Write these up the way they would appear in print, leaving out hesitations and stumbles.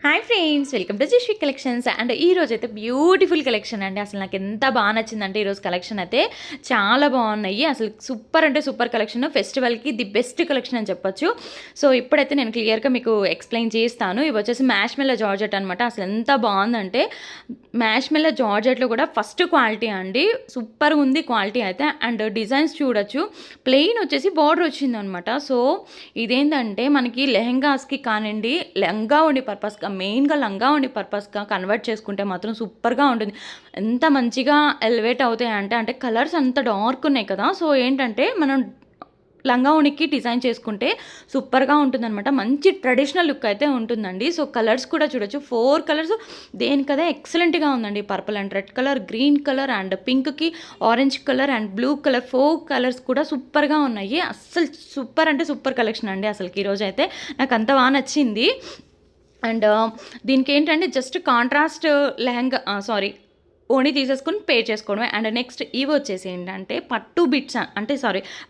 Hi friends, welcome to Jashwik collections. And ఈ రోజు అయితే బ్యూటిఫుల్ కలెక్షన్ అండి. అసలు నాకు ఎంత బాగా నచ్చిందంటే ఈరోజు కలెక్షన్ అయితే చాలా బాగున్నాయి. అసలు సూపర్ అంటే సూపర్ కలెక్షన్. ఫెస్టివల్కి ది బెస్ట్ కలెక్షన్ అని చెప్పొచ్చు. సో ఇప్పుడైతే నేను క్లియర్గా మీకు ఎక్స్ప్లెయిన్ చేస్తాను. ఇవి వచ్చేసి మ్యాష్ మెల్లో జార్జెట్ అనమాట. అసలు ఎంత బాగుందంటే మ్యాష్ మెల్లో జార్జెట్లో కూడా ఫస్ట్ క్వాలిటీ అండి. సూపర్గా ఉంది క్వాలిటీ అయితే. అండ్ డిజైన్స్ చూడొచ్చు. ప్లెయిన్ వచ్చేసి బార్డర్ వచ్చిందనమాట. సో ఇదేంటంటే మనకి లెహెంగాస్కి కానివ్వండి, లంగా ఉండి పర్పస్గా, మెయిన్గా లంగా ఉండి పర్పస్గా కన్వర్ట్ చేసుకుంటే మాత్రం సూపర్గా ఉంటుంది. ఎంత మంచిగా ఎలివేట్ అవుతాయి అంటే కలర్స్ అంత డార్క్ ఉన్నాయి కదా. సో ఏంటంటే మనం లంగా ఉనికి డిజైన్ చేసుకుంటే సూపర్గా ఉంటుందన్నమాట. మంచి ట్రెడిషనల్ లుక్ అయితే ఉంటుందండి. సో కలర్స్ కూడా చూడొచ్చు. 4 కలర్స్ దేనికదే ఎక్సలెంట్గా ఉందండి. Purple and red colour, green colour and పింక్కి orange colour and blue colour, 4 colours కూడా సూపర్గా ఉన్నాయి. అస్సలు సూపర్ అంటే సూపర్ కలెక్షన్ అండి. అసలుకి ఈరోజు అయితే నాకు అంత బాగా నచ్చింది. అండ్ దీనికి ఏంటంటే జస్ట్ కాంట్రాస్ట్ లెహంగా ఓణి తీసేసుకొని పే చేసుకోవడమే. అండ్ నెక్స్ట్ ఇవి వచ్చేసి ఏంటంటే పట్టు బిట్స్ అంటే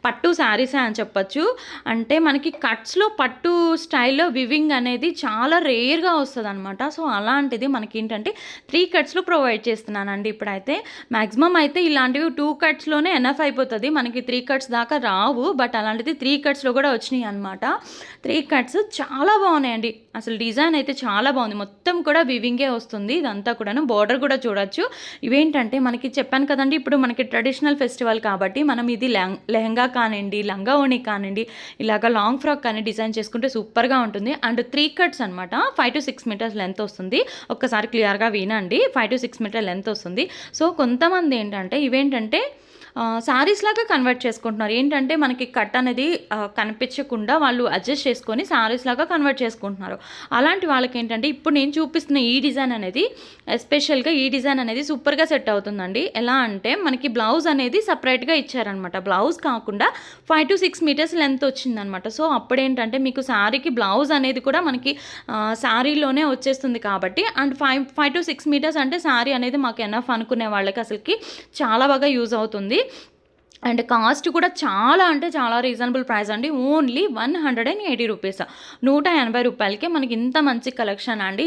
పట్టు శారీసే అని చెప్పచ్చు. అంటే మనకి కట్స్లో పట్టు స్టైల్లో వివింగ్ అనేది చాలా రేర్గా వస్తుంది అనమాట. సో అలాంటిది మనకి ఏంటంటే 3 కట్స్లో ప్రొవైడ్ చేస్తున్నానండి. ఇప్పుడైతే మ్యాక్సిమం అయితే ఇలాంటివి 2 కట్స్లోనే ఎనఫ్ అయిపోతుంది. మనకి 3 కట్స్ దాకా రావు. బట్ అలాంటిది 3 కట్స్లో కూడా వచ్చినాయి అనమాట. 3 కట్స్ చాలా బాగున్నాయండి. అసలు డిజైన్ అయితే చాలా బాగుంది. మొత్తం కూడా వివింగే వస్తుంది. ఇదంతా కూడాను బోర్డర్ కూడా చూడొచ్చు. ఇవేంటంటే మనకి చెప్పాను కదండి, ఇప్పుడు మనకి ట్రెడిషనల్ ఫెస్టివల్ కాబట్టి మనం ఇది లెహంగా కానివ్వండి, లంగా ఓణి కానివ్వండి, ఇలాగ లాంగ్ ఫ్రాక్ కానీ డిజైన్ చేసుకుంటే సూపర్గా ఉంటుంది. అండ్ 3 కట్స్ అనమాట. 5 to 6 మీటర్స్ లెంత్ వస్తుంది. ఒక్కసారి క్లియర్గా వినండి. 5 to 6 మీటర్ లెంత్ వస్తుంది. సో కొంతమంది ఏంటంటే ఇవేంటంటే శారీస్ లాగా కన్వర్ట్ చేసుకుంటున్నారు. ఏంటంటే మనకి కట్ అనేది కనిపించకుండా వాళ్ళు అడ్జస్ట్ చేసుకొని శారీస్ లాగా కన్వర్ట్ చేసుకుంటున్నారు. అలాంటి వాళ్ళకి ఏంటంటే ఇప్పుడు నేను చూపిస్తున్న ఈ డిజైన్ అనేది ఎస్పెషల్గా ఈ డిజైన్ అనేది సూపర్గా సెట్ అవుతుందండి. ఎలా అంటే మనకి బ్లౌజ్ అనేది సపరేట్గా ఇచ్చారనమాట. బ్లౌజ్ కాకుండా 5 to 6 మీటర్స్ లెంత్ వచ్చిందనమాట. సో అప్పుడేంటంటే మీకు శారీకి బ్లౌజ్ అనేది కూడా మనకి శారీలోనే వచ్చేస్తుంది కాబట్టి. అండ్ 5 to 6 మీటర్స్ అంటే శారీ అనేది మాకు ఎనఫ్ అనుకునే వాళ్ళకి అసలుకి చాలా బాగా యూజ్ అవుతుంది. అండ్ కాస్ట్ కూడా చాలా అంటే చాలా రీజనబుల్ ప్రైస్ అండి. ఓన్లీ 180 రూపీస్, 180 రూపాయలకే మనకి ఇంత మంచి కలెక్షన్ అండి.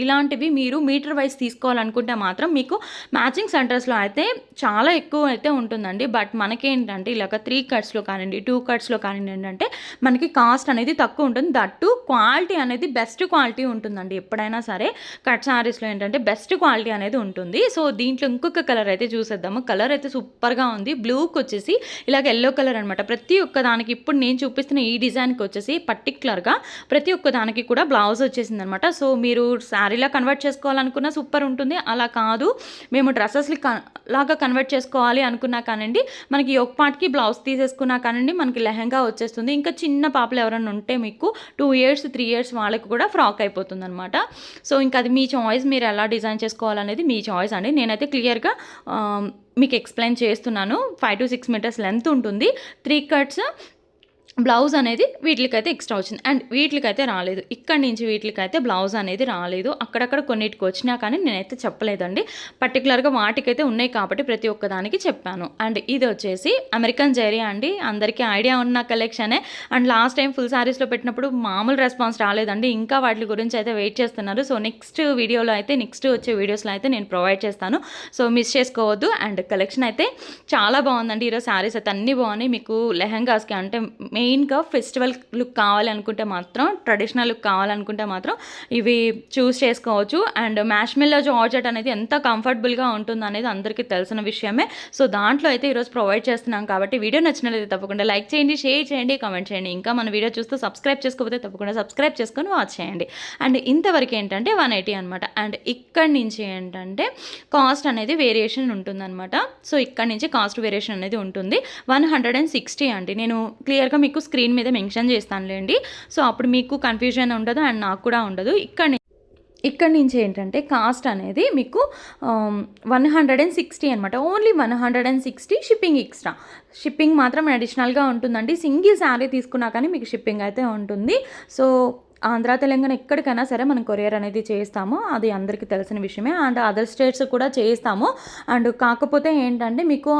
ఇలాంటివి మీరు మీటర్ వైజ్ తీసుకోవాలనుకుంటే మాత్రం మీకు మ్యాచింగ్ సెంటర్స్లో అయితే చాలా ఎక్కువ అయితే ఉంటుందండి. బట్ మనకేంటంటే ఇలాగ 3 కట్స్లో కానివ్వండి, 2 కట్స్లో కానివ్వండి ఏంటంటే మనకి కాస్ట్ అనేది తక్కువ ఉంటుంది. దట్టు క్వాలిటీ అనేది బెస్ట్ క్వాలిటీ ఉంటుందండి. ఎప్పుడైనా సరే కట్ శారీస్లో ఏంటంటే బెస్ట్ క్వాలిటీ అనేది ఉంటుంది. సో దీంట్లో ఇంకొక కలర్ అయితే చూసేద్దాము. కలర్ అయితే సూపర్గా ఉంది. బ్లూ వచ్చేసి ఇలాగ ఎల్లో కలర్ అనమాట. ప్రతి ఒక్క దానికి ఇప్పుడు నేను చూపిస్తున్న ఈ డిజైన్కి వచ్చేసి పర్టికులర్గా ప్రతి ఒక్క దానికి కూడా బ్లౌజ్ వచ్చేసింది అనమాట. సో మీరు శారీలా కన్వర్ట్ చేసుకోవాలనుకున్నా సూపర్ ఉంటుంది. అలా కాదు మేము డ్రెస్సెస్ లాగా కన్వర్ట్ చేసుకోవాలి అనుకున్నా కానండి, మనకి ఒక పార్ట్కి బ్లౌజ్ తీసేసుకున్నా కానండి మనకి లెహంగా వచ్చేస్తుంది. ఇంకా చిన్న పాపలు ఎవరైనా ఉంటే మీకు 2 years 3 years వాళ్ళకి కూడా ఫ్రాక్ అయిపోతుంది అనమాట. సో ఇంకా అది మీ చాయిస్, మీరు ఎలా డిజైన్ చేసుకోవాలనేది మీ చాయిస్ అండి. నేనైతే క్లియర్గా మీకు ఎక్స్ప్లెయిన్ చేస్తున్నాను. 5 to 6 మీటర్స్ లెంత్ ఉంటుంది. 3 కట్స్ బ్లౌజ్ అనేది వీటికైతే ఎక్స్ట్రా వచ్చింది. అండ్ వీటికైతే రాలేదు. ఇక్కడి నుంచి వీటికైతే బ్లౌజ్ అనేది రాలేదు. అక్కడక్కడ కొన్నిటికి వచ్చినా కానీ నేనైతే చెప్పలేదండి. పర్టికులర్గా వాటికైతే ఉన్నాయి కాబట్టి ప్రతి ఒక్క దానికి చెప్పాను. అండ్ ఇది వచ్చేసి అమెరికన్ జెరీ అండి. అందరికీ ఐడియా ఉన్న కలెక్షనే. అండ్ లాస్ట్ టైం ఫుల్ శారీస్లో పెట్టినప్పుడు మామూలు రెస్పాన్స్ రాలేదండి. ఇంకా వాటి గురించి అయితే వెయిట్ చేస్తున్నారు. సో నెక్స్ట్ వచ్చే వీడియోస్లో అయితే నేను ప్రొవైడ్ చేస్తాను. సో మిస్ చేసుకోవద్దు. అండ్ కలెక్షన్ అయితే చాలా బాగుందండి. ఈరోజు శారీస్ అయితే అన్నీ బాగున్నాయి. మీకు లెహంగాస్కి అంటే మెయిన్గా ఫెస్టివల్ లుక్ కావాలనుకుంటే మాత్రం, ట్రెడిషనల్ లుక్ కావాలనుకుంటే మాత్రం ఇవి చూస్ చేసుకోవచ్చు. అండ్ మ్యాష్ మెల్లో జార్జెట్ అనేది ఎంత కంఫర్టబుల్గా ఉంటుంది అనేది అందరికీ తెలిసిన విషయమే. సో దాంట్లో అయితే ఈరోజు ప్రొవైడ్ చేస్తున్నాం కాబట్టి వీడియో నచ్చినట్లయితే తప్పకుండా లైక్ చేయండి, షేర్ చేయండి, కామెంట్ చేయండి. ఇంకా మన వీడియో చూస్తూ సబ్స్క్రైబ్ చేసుకోకపోతే తప్పకుండా సబ్స్క్రైబ్ చేసుకొని వాచ్ చేయండి. అండ్ ఇంతవరకు ఏంటంటే 180 అనమాట. అండ్ ఇక్కడి నుంచి ఏంటంటే కాస్ట్ అనేది వేరియేషన్ ఉంటుందన్నమాట. సో ఇక్కడి నుంచి కాస్ట్ వేరియేషన్ అనేది ఉంటుంది. 160 అండి. నేను క్లియర్గా మీకు స్క్రీన్ మీద మెన్షన్ చేస్తానులేండి. సో అప్పుడు మీకు కన్ఫ్యూజన్ ఉండదు అండ్ నాకు కూడా ఉండదు. ఇక్కడి నుంచి ఏంటంటే కాస్ట్ అనేది మీకు 160 అనమాట. ఓన్లీ 160. షిప్పింగ్ ఎక్స్ట్రా, షిప్పింగ్ మాత్రం అడిషనల్గా ఉంటుందండి. సింగిల్ శారీ తీసుకున్నా కానీ మీకు షిప్పింగ్ అయితే ఉంటుంది. సో ఆంధ్ర తెలంగాణ ఎక్కడికైనా సరే మనం కొరియర్ అనేది చేస్తాము. అది అందరికీ తెలిసిన విషయమే. అండ్ అదర్ స్టేట్స్ కూడా చేస్తాము. అండ్ కాకపోతే ఏంటంటే మీకు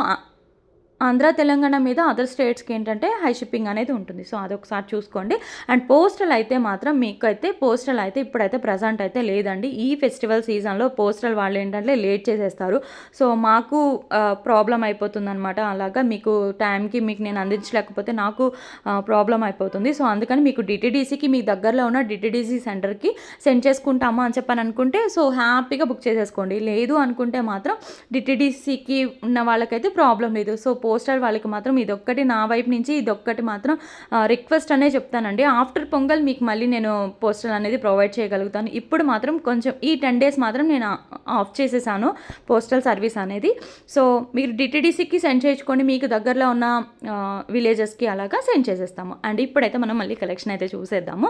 ఆంధ్ర, తెలంగాణ మీద అదర్ స్టేట్స్‌కి ఏంటంటే హై షిప్పింగ్ అనేది ఉంటుంది. సో, అదొకసారి చూసుకోండి. అండ్ పోస్టల్ అయితే మాత్రం మీకైతే పోస్టల్ అయితే ఇప్పుడైతే ప్రెజెంట్ అయితే లేదండి. ఈ ఫెస్టివల్ సీజన్‌లో పోస్టల్ వాళ్ళు ఏంటంటే లేట్ చేసేస్తారు. సో, మాకు ప్రాబ్లమ్ అయిపోతుందనమాట. అలాగా మీకు టైంకి మీకు నేను అందించలేకపోతే నాకు ప్రాబ్లమ్ అయిపోతుంది. సో, అందుకని మీకు డిటీడీసీకి మీ దగ్గరలో ఉన్న డిటీడీసీ సెంటర్‌కి సెండ్ చేసుకుంటాము అని చెప్పని అనుకుంటే సో, హ్యాపీగా బుక్ చేసేసుకోండి. లేదు అనుకుంటే మాత్రం డిటీడీసీకి ఉన్న వాళ్ళకైతే ప్రాబ్లం లేదు. సో, పోస్టల్ వాళ్ళకి మాత్రం ఇదొక్కటి నా వైపు నుంచి ఇదొక్కటి మాత్రం రిక్వెస్ట్ అనే చెప్తానండి. ఆఫ్టర్ పొంగల్ మీకు మళ్ళీ నేను పోస్టల్ అనేది ప్రొవైడ్ చేయగలుగుతాను. ఇప్పుడు మాత్రం కొంచెం ఈ 10 days మాత్రం నేను ఆఫ్ చేసేసాను పోస్టల్ సర్వీస్ అనేది. సో, మీరు డిటీడీసీకి సెండ్ చేయించుకొని మీకు దగ్గరలో ఉన్న విలేజెస్కి అలాగా సెండ్ చేసేస్తాము. అండ్ ఇప్పుడైతే మనం మళ్ళీ కలెక్షన్ అయితే చూసేద్దాము.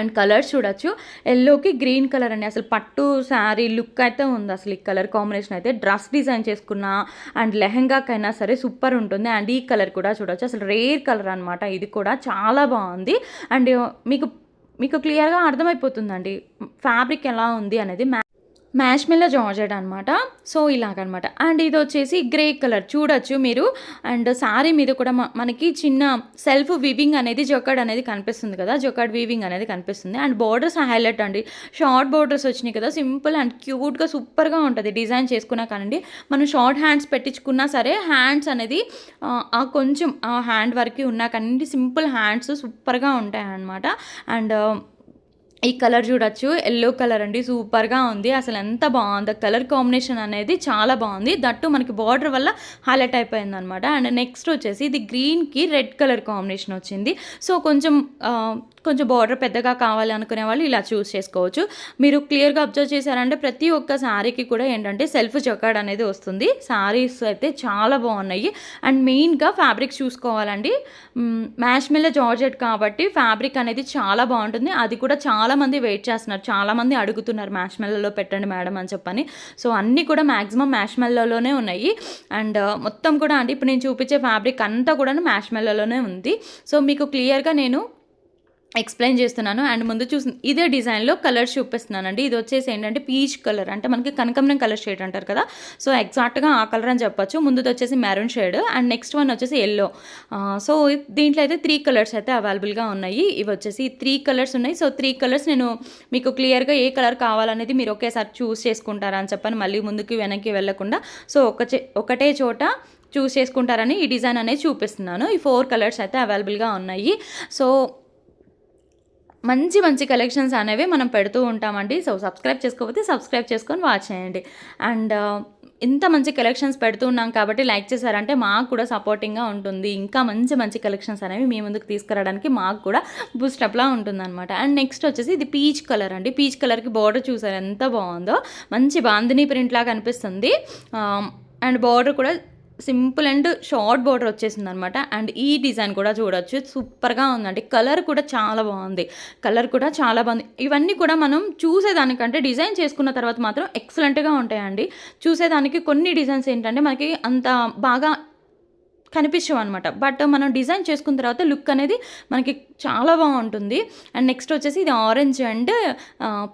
అండ్ కలర్స్ చూడొచ్చు. ఎల్లోకి గ్రీన్ కలర్ అండి. అసలు పట్టు శారీ లుక్ అయితే ఉంది. అసలు ఈ కలర్ కాంబినేషన్ అయితే డ్రెస్ డిజైన్ చేసుకున్న అండ్ లెహెంగాకైనా సరే సూపర్ ఉంటుంది. అండ్ ఈ కలర్ కూడా చూడొచ్చు. అసలు రేర్ కలర్ అనమాట. ఇది కూడా చాలా బాగుంది. అండ్ మీకు క్లియర్గా అర్థమైపోతుందండి ఫ్యాబ్రిక్ ఎలా ఉంది అనేది. మ్యాష్మెల్లో జార్జెట్ అనమాట. సో, ఇలాగనమాట. అండ్ ఇది వచ్చేసి గ్రే కలర్ చూడొచ్చు మీరు. అండ్ శారీ మీద కూడా మనకి చిన్న సెల్ఫ్ వీవింగ్ అనేది జొకార్డ్ అనేది కనిపిస్తుంది కదా, జొకార్డ్ వీవింగ్ అనేది కనిపిస్తుంది. అండ్ బోర్డర్స్ హైలైట్ అండి. షార్ట్ బోర్డర్స్ వచ్చినాయి కదా, సింపుల్ అండ్ క్యూట్గా సూపర్గా ఉంటుంది డిజైన్ చేసుకున్నా కానండి. మనం షార్ట్ హ్యాండ్స్ పెట్టించుకున్నా సరే హ్యాండ్స్ అనేది కొంచెం హ్యాండ్ వరకు ఉన్నా కానీ సింపుల్ హ్యాండ్స్ సూపర్గా ఉంటాయి అన్నమాట. అండ్ ఈ కలర్ చూడొచ్చు. ఎల్లో కలర్ అండి. సూపర్గా ఉంది. అసలు ఎంత బాగుంది. కలర్ కాంబినేషన్ అనేది చాలా బాగుంది. దట్టు మనకి బార్డర్ వల్ల హైలైట్ అయిపోయింది అనమాట. అండ్ నెక్స్ట్ వచ్చేసి ఇది గ్రీన్కి రెడ్ కలర్ కాంబినేషన్ వచ్చింది. సో, కొంచెం బార్డర్ పెద్దగా కావాలి అనుకునే వాళ్ళు ఇలా చూస్ చేసుకోవచ్చు. మీరు క్లియర్గా అబ్జర్వ్ చేశారంటే ప్రతి ఒక్క శారీకి కూడా ఏంటంటే సెల్ఫ్ జొకార్డ్ అనేది వస్తుంది. శారీస్ అయితే చాలా బాగున్నాయి. అండ్ మెయిన్గా ఫ్యాబ్రిక్స్ చూసుకోవాలండి. మ్యాష్మెల్లో జార్జెట్ కాబట్టి ఫ్యాబ్రిక్ అనేది చాలా బాగుంటుంది. అది కూడా చాలామంది వెయిట్ చేస్తున్నారు. చాలామంది అడుగుతున్నారు మ్యాష్మెల్లలో పెట్టండి మేడం అని చెప్పని. సో, అన్నీ కూడా మ్యాక్సిమం మ్యాష్మెల్లోనే ఉన్నాయి. అండ్ మొత్తం కూడా అంటే ఇప్పుడు నేను చూపించే ఫ్యాబ్రిక్ అంతా కూడా మ్యాష్మెల్లోనే ఉంది. సో, మీకు క్లియర్గా నేను ఎక్స్ప్లెయిన్ చేస్తున్నాను. అండ్ ముందు ఇదే డిజైన్లో కలర్స్ చూపిస్తున్నానండి. ఇది వచ్చేసి ఏంటంటే పీచ్ కలర్, అంటే మనకి కనకమరం కలర్ షేడ్ అంటారు కదా, సో ఎగ్జాక్ట్గా ఆ కలర్ అని చెప్పొచ్చు. ముందుది వచ్చేసి maroon shade and next one వచ్చేసి ఎల్లో. సో దీంట్లో అయితే 3 కలర్స్ అయితే అవైలబుల్గా ఉన్నాయి. ఇవి వచ్చేసి 3 కలర్స్ ఉన్నాయి. సో 3 కలర్స్ నేను మీకు క్లియర్గా ఏ కలర్ కావాలనేది మీరు ఒకేసారి చూస్ చేసుకుంటారా అని చెప్పని మళ్ళీ ముందుకి వెనక్కి వెళ్ళకుండా సో ఒకటే చోట చూస్ చేసుకుంటారని ఈ డిజైన్ అనేది చూపిస్తున్నాను. ఈ 4 కలర్స్ అయితే అవైలబుల్గా ఉన్నాయి. సో మంచి కలెక్షన్స్ అనేవి మనం పెడుతూ ఉంటామండి. సో సబ్స్క్రైబ్ చేసుకోకపోతే సబ్స్క్రైబ్ చేసుకొని వాచ్ చేయండి. అండ్ ఇంత మంచి కలెక్షన్స్ పెడుతూ ఉన్నాం కాబట్టి లైక్ చేశారంటే మాకు కూడా సపోర్టింగ్గా ఉంటుంది. ఇంకా మంచి కలెక్షన్స్ అనేవి మీ ముందుకు తీసుకురావడానికి మాకు కూడా బూస్టప్లా ఉంటుందన్నమాట. అండ్ నెక్స్ట్ వచ్చేసి ఇది పీచ్ కలర్ అండి. పీచ్ కలర్కి బార్డర్ చూసారు ఎంత బాగుందో, మంచి బాందిని ప్రింట్ లాగా అనిపిస్తుంది. అండ్ బార్డర్ కూడా సింపుల్ అండ్ షార్ట్ బార్డర్ వచ్చేసింది అనమాట. అండ్ ఈ డిజైన్ కూడా చూడొచ్చు, సూపర్గా ఉందండి. కలర్ కూడా చాలా బాగుంది. ఇవన్నీ కూడా మనం చూసేదానికంటే డిజైన్ చేసుకున్న తర్వాత మాత్రం ఎక్సలెంట్గా ఉంటాయండి. చూసేదానికి కొన్ని డిజైన్స్ ఏంటంటే మనకి అంత బాగా కనిపించవు అనమాట, బట్ మనం డిజైన్ చేసుకున్న తర్వాత లుక్ అనేది మనకి చాలా బాగుంటుంది. అండ్ నెక్స్ట్ వచ్చేసి ఇది ఆరెంజ్ అండ్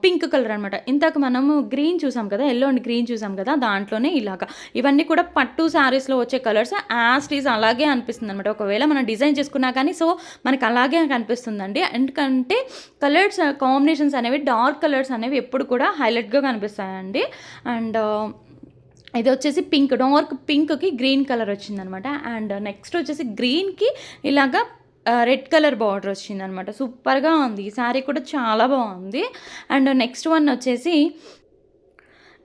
పింక్ కలర్ అనమాట. ఇంతకు మనము గ్రీన్ చూసాం కదా, ఎల్లో అండ్ గ్రీన్ చూసాం కదా, దాంట్లోనే ఇలాగా ఇవన్నీ కూడా పట్టు శారీస్లో వచ్చే కలర్స్ యాజ్ ఈజ్ అలాగే అనిపిస్తుంది అనమాట. ఒకవేళ మనం డిజైన్ చేసుకున్నా కానీ సో మనకి అలాగే కనిపిస్తుందండి. ఎందుకంటే కలర్స్ కాంబినేషన్స్ అనేవి డార్క్ కలర్స్ అనేవి ఎప్పుడు కూడా హైలైట్గా కనిపిస్తాయండి. అండ్ ఇది వచ్చేసి పింక్, డార్క్ పింక్కి గ్రీన్ కలర్ వచ్చిందనమాట. అండ్ నెక్స్ట్ వచ్చేసి గ్రీన్కి ఇలాగా రెడ్ కలర్ బార్డర్ వచ్చిందనమాట. సూపర్గా ఉంది. ఈ శారీ కూడా చాలా బాగుంది. అండ్ నెక్స్ట్ వన్ వచ్చేసి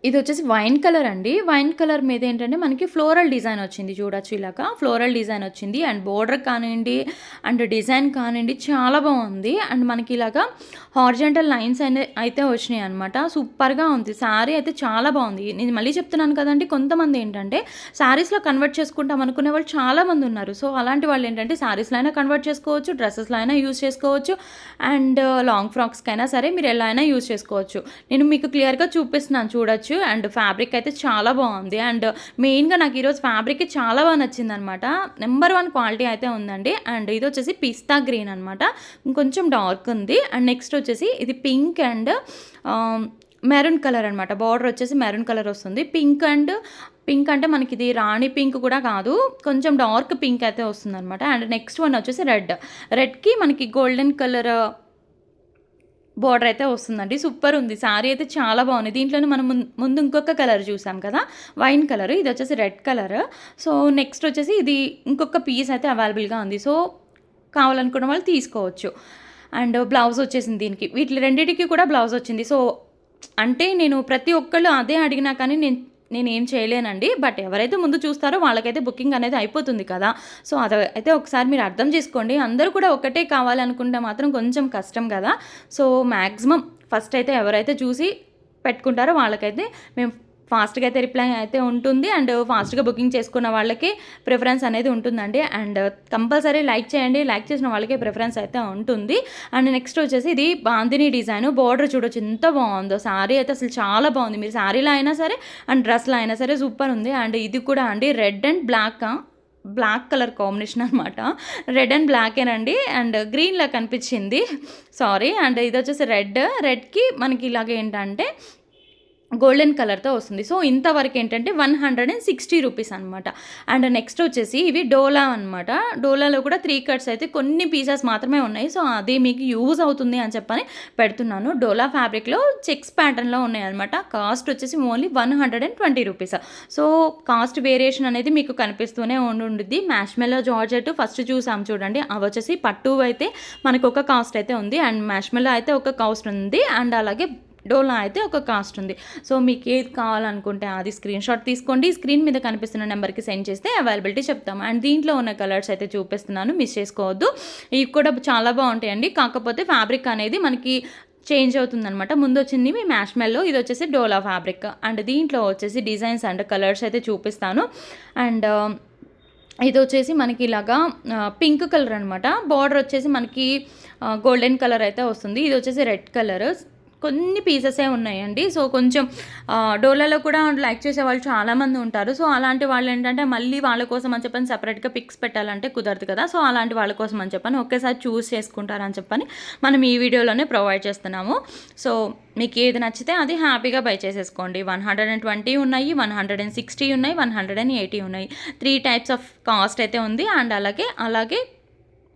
ఇది వచ్చేసి వైన్ కలర్ అండి. వైన్ కలర్ మీద ఏంటంటే మనకి ఫ్లోరల్ డిజైన్ వచ్చింది, చూడొచ్చు ఇలాగా ఫ్లోరల్ డిజైన్ వచ్చింది. అండ్ బోర్డర్ కానివ్వండి అండ్ డిజైన్ కానివ్వండి చాలా బాగుంది. అండ్ మనకి ఇలాగా హార్జెంటల్ లైన్స్ అయితే వచ్చినాయి అనమాట. సూపర్గా ఉంది. శారీ అయితే చాలా బాగుంది. నేను మళ్ళీ చెప్తున్నాను కదండి, కొంతమంది ఏంటంటే శారీస్లో కన్వర్ట్ చేసుకుంటాం అనుకునే వాళ్ళు చాలామంది ఉన్నారు. సో అలాంటి వాళ్ళు ఏంటంటే శారీస్లో అయినా కన్వర్ట్ చేసుకోవచ్చు, డ్రెస్సెస్లో అయినా యూజ్ చేసుకోవచ్చు, అండ్ లాంగ్ ఫ్రాక్స్కి అయినా సరే మీరు ఎలా అయినా యూజ్ చేసుకోవచ్చు. నేను మీకు క్లియర్గా చూపిస్తున్నాను చూడొచ్చు. అండ్ ఫ్యాబ్రిక్ అయితే చాలా బాగుంది. అండ్ మెయిన్గా నాకు ఈరోజు ఫ్యాబ్రిక్ చాలా బాగా నచ్చింది అనమాట. నెంబర్ 1 క్వాలిటీ అయితే ఉందండి. అండ్ ఇది వచ్చేసి పిస్తా గ్రీన్ అనమాట, ఇంకొంచెం డార్క్ ఉంది. అండ్ నెక్స్ట్ వచ్చేసి ఇది పింక్ అండ్ మెరూన్ కలర్ అనమాట. బార్డర్ వచ్చేసి మెరూన్ కలర్ వస్తుంది. పింక్ అంటే మనకి ఇది రాణి పింక్ కూడా కాదు, కొంచెం డార్క్ పింక్ అయితే వస్తుందన్నమాట. అండ్ నెక్స్ట్ వన్ వచ్చేసి రెడ్కి మనకి గోల్డెన్ కలర్ బార్డర్ అయితే వస్తుందండి. సూపర్ ఉంది శారీ అయితే, చాలా బాగుంది. దీంట్లోనే మనం ముందు ఇంకొక కలర్ చూసాం కదా, వైన్ కలర్, ఇది వచ్చేసి రెడ్ కలర్. సో నెక్స్ట్ వచ్చేసి ఇది ఇంకొక పీస్ అయితే అవైలబుల్గా ఉంది. సో కావాలనుకున్న వాళ్ళు తీసుకోవచ్చు. అండ్ బ్లౌజ్ వచ్చేసింది దీనికి, వీటి రెండింటికి కూడా బ్లౌజ్ వచ్చింది. సో అంటే నేను ప్రతి ఒక్కళ్ళు అదే అడిగినా కానీ నేను ఏం చేయలేనండి. బట్ ఎవరైతే ముందు చూస్తారో వాళ్ళకైతే బుకింగ్ అనేది అయిపోతుంది కదా. సో అయితే ఒకసారి మీరు అర్థం చేసుకోండి. అందరూ కూడా ఒకటే కావాలనుకుంటే మాత్రం కొంచెం కష్టం కదా. సో మ్యాక్సిమం ఫస్ట్ అయితే ఎవరైతే చూసి పెట్టుకుంటారో వాళ్ళకైతే మేము ఫాస్ట్గా అయితే రిప్లై అయితే ఉంటుంది. అండ్ ఫాస్ట్గా బుకింగ్ చేసుకున్న వాళ్ళకి ప్రిఫరెన్స్ అనేది ఉంటుందండి. అండ్ కంపల్సరీ లైక్ చేయండి, లైక్ చేసిన వాళ్ళకి ప్రిఫరెన్స్ అయితే ఉంటుంది. అండ్ నెక్స్ట్ వచ్చేసి ఇది బాందిని డిజైన్, బార్డర్ చూడొచ్చు ఎంత బాగుందో. శారీ అయితే అసలు చాలా బాగుంది. మీరు శారీలో అయినా సరే అండ్ డ్రెస్లో అయినా సరే సూపర్ ఉంది. అండ్ ఇది కూడా అండి red and black colour combination అనమాట. రెడ్ అండ్ బ్లాకేనండి, అండ్ గ్రీన్లా కనిపించింది, సారీ. అండ్ ఇది వచ్చేసి రెడ్కి మనకి ఇలాగ ఏంటంటే గోల్డెన్ కలర్తో వస్తుంది. సో ఇంతవరకు ఏంటంటే 160 రూపీస్ అనమాట. అండ్ నెక్స్ట్ వచ్చేసి ఇవి డోలా అనమాట. డోలాలో కూడా 3 కట్స్ అయితే కొన్ని పీసెస్ మాత్రమే ఉన్నాయి. సో అది మీకు యూజ్ అవుతుంది అని చెప్పని పెడుతున్నాను. డోలా ఫ్యాబ్రిక్లో చెక్స్ ప్యాటర్న్లో ఉన్నాయి అనమాట. కాస్ట్ వచ్చేసి only 120 rupees. So cost variation అనేది మీకు కనిపిస్తూనే ఉండుద్ది. మ్యాష్మెల్లో జార్జెట్ ఫస్ట్ చూసాం చూడండి, అవి వచ్చేసి పట్టు అయితే మనకు ఒక కాస్ట్ అయితే ఉంది, అండ్ మ్యాష్మెల్లో అయితే ఒక కాస్ట్ ఉంది, అండ్ అలాగే డోలా అయితే ఒక కాస్ట్ ఉంది. సో మీకు ఏది కావాలనుకుంటే అది స్క్రీన్ షాట్ తీసుకోండి, స్క్రీన్ మీద కనిపిస్తున్న నెంబర్కి సెండ్ చేస్తే అవైలబిలిటీ చెప్తాము. అండ్ దీంట్లో ఉన్న కలర్స్ అయితే చూపిస్తున్నాను, మిస్ చేసుకోవద్దు. ఇవి కూడా చాలా బాగుంటాయండి. కాకపోతే ఫ్యాబ్రిక్ అనేది మనకి చేంజ్ అవుతుందన్నమాట. ముందు వచ్చింది మీ మ్యాష్మెల్లో, ఇది వచ్చేసి డోలా ఫ్యాబ్రిక్. అండ్ దీంట్లో వచ్చేసి డిజైన్స్ అండ్ కలర్స్ అయితే చూపిస్తాను. అండ్ ఇది వచ్చేసి మనకి ఇలాగా పింక్ కలర్ అనమాట. బార్డర్ వచ్చేసి మనకి గోల్డెన్ కలర్ అయితే వస్తుంది. ఇది వచ్చేసి రెడ్ కలర్. కొన్ని పీసెసే ఉన్నాయండి. సో కొంచెం డోలాలో కూడా లైక్ చేసే వాళ్ళు చాలామంది ఉంటారు. సో అలాంటి వాళ్ళు ఏంటంటే మళ్ళీ వాళ్ళ కోసం అని చెప్పని సపరేట్గా పిక్స్ పెట్టాలంటే కుదరదు కదా. సో అలాంటి వాళ్ళ కోసం అని చెప్పని ఒకేసారి చూస్ చేసుకుంటారని చెప్పని మనం ఈ వీడియోలోనే ప్రొవైడ్ చేస్తున్నాము. సో మీకు ఏది నచ్చితే అది హ్యాపీగా బై చేసేసుకోండి. 120 ఉన్నాయి, 160 ఉన్నాయి, 180 ఉన్నాయి. 3 టైప్స్ ఆఫ్ కాస్ట్ అయితే ఉంది. అండ్ అలాగే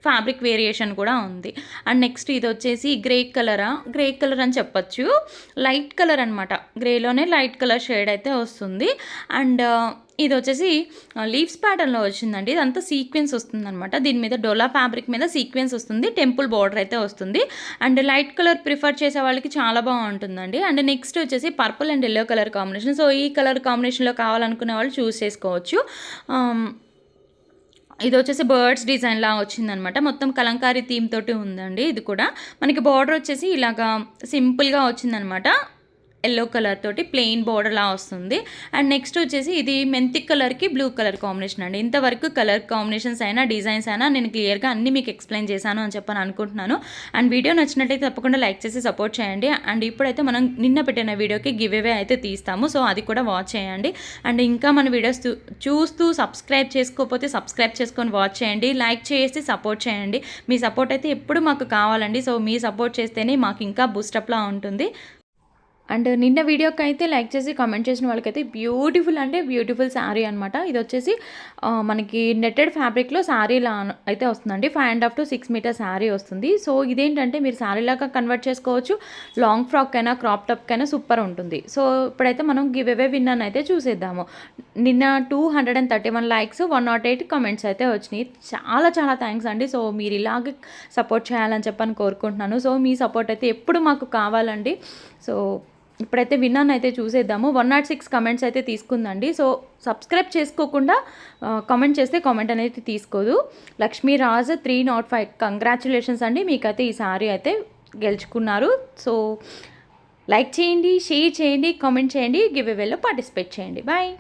ఫ్యాబ్రిక్ వేరియేషన్ కూడా ఉంది. అండ్ నెక్స్ట్ ఇది వచ్చేసి గ్రే కలర్ అని చెప్పచ్చు, లైట్ కలర్ అనమాట. గ్రేలోనే లైట్ కలర్ షేడ్ అయితే వస్తుంది. అండ్ ఇది వచ్చేసి లీవ్స్ ప్యాటర్న్లో వచ్చిందండి. ఇదంతా సీక్వెన్స్ వస్తుంది అనమాట. దీని మీద డోలా ఫ్యాబ్రిక్ మీద సీక్వెన్స్ వస్తుంది, టెంపుల్ బార్డర్ అయితే వస్తుంది. అండ్ లైట్ కలర్ ప్రిఫర్ చేసే వాళ్ళకి చాలా బాగుంటుందండి. అండ్ నెక్స్ట్ వచ్చేసి purple and yellow colour combination. So ఈ కలర్ కాంబినేషన్లో కావాలనుకునే వాళ్ళు చూస్ చేసుకోవచ్చు. ఇది వచ్చేసి బర్డ్స్ డిజైన్లా వచ్చిందనమాట. మొత్తం కలంకారీ థీమ్ తోటి ఉందండి. ఇది కూడా మనకి బార్డర్ వచ్చేసి ఇలాగా సింపుల్గా వచ్చిందనమాట. ఎల్లో కలర్ తోటి ప్లెయిన్ బోర్డర్లా వస్తుంది. అండ్ నెక్స్ట్ వచ్చేసి ఇది మెంతి కలర్కి బ్లూ కలర్ కాంబినేషన్ అండి. ఇంతవరకు కలర్ కాంబినేషన్స్ అయినా డిజైన్స్ అయినా నేను క్లియర్గా అన్నీ మీకు ఎక్స్ప్లెయిన్ చేశాను అని చెప్పని అనుకుంటున్నాను. అండ్ వీడియో నచ్చినట్టయితే తప్పకుండా లైక్ చేసి సపోర్ట్ చేయండి. అండ్ ఇప్పుడైతే మనం నిన్న పెట్టిన వీడియోకి గివ్ అవే అయితే తీస్తాము. సో అది కూడా వాచ్ చేయండి. అండ్ ఇంకా మన వీడియోస్ చూస్తూ సబ్స్క్రైబ్ చేసుకోకపోతే సబ్స్క్రైబ్ చేసుకొని వాచ్ చేయండి, లైక్ చేసి సపోర్ట్ చేయండి. మీ సపోర్ట్ అయితే ఎప్పుడు మాకు కావాలండి. సో మీ సపోర్ట్ చేస్తేనే మాకు ఇంకా బూస్టప్లా ఉంటుంది. అండ్ నిన్న వీడియోకి అయితే లైక్ చేసి కామెంట్ చేసిన వాళ్ళకైతే బ్యూటిఫుల్ శారీ అనమాట. ఇది వచ్చేసి మనకి నెట్టెడ్ ఫ్యాబ్రిక్లో శారీలా అయితే వస్తుందండి. 5.5 to 6 మీటర్ శారీ వస్తుంది. సో ఇదేంటంటే మీరు శారీలాగా కన్వర్ట్ చేసుకోవచ్చు, లాంగ్ ఫ్రాక్ అయినా క్రాప్ టాప్ అయినా సూపర్ ఉంటుంది. సో ఇప్పుడైతే మనం గివ్ అవే విన్నర్ అయితే చూసేద్దాము. నిన్న 231 లైక్స్, 108 కామెంట్స్ అయితే వచ్చినాయి. చాలా థ్యాంక్స్ అండి. సో మీరు ఇలాగే సపోర్ట్ చేయాలని చెప్పని కోరుకుంటున్నాను. సో మీ సపోర్ట్ అయితే ఎప్పుడు మాకు కావాలండి. సో ఇప్పుడైతే విన్నాను అయితే చూసేద్దాము. 106 కమెంట్స్ అయితే తీసుకుందండి. సో సబ్స్క్రైబ్ చేసుకోకుండా కామెంట్ చేస్తే కామెంట్ అనేది తీసుకోదు. లక్ష్మీరాజ్ 305 కంగ్రాచులేషన్స్ అండి, మీకైతే ఈ సారీ అయితే గెలుచుకున్నారు. సో లైక్ చేయండి, షేర్ చేయండి, కామెంట్ చేయండి, గివ్ అవేలో పార్టిసిపేట్ చేయండి. బాయ్.